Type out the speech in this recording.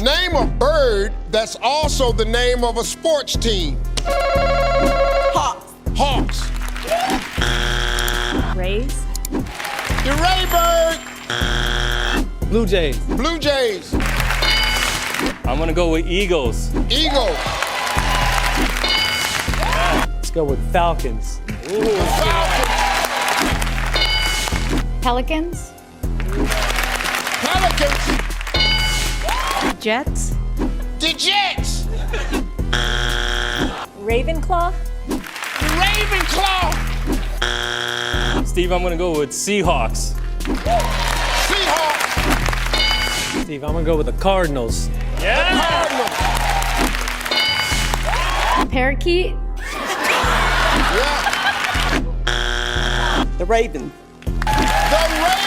Name a bird that's also the name of a sports team. Hawks. Hawks. Rays. The Ray Bird. Blue Jays. Blue Jays. I'm gonna go with Eagles. Eagles. Let's go with Falcons. Falcons. Pelicans. Pelicans. Jets. The Jets. Ravenclaw. The Ravenclaw. Steve, I'm gonna go with Seahawks. Seahawks. Steve, I'm gonna go with the Cardinals. Cardinals. Parakeet. Yeah. The Ravens. The Ravens.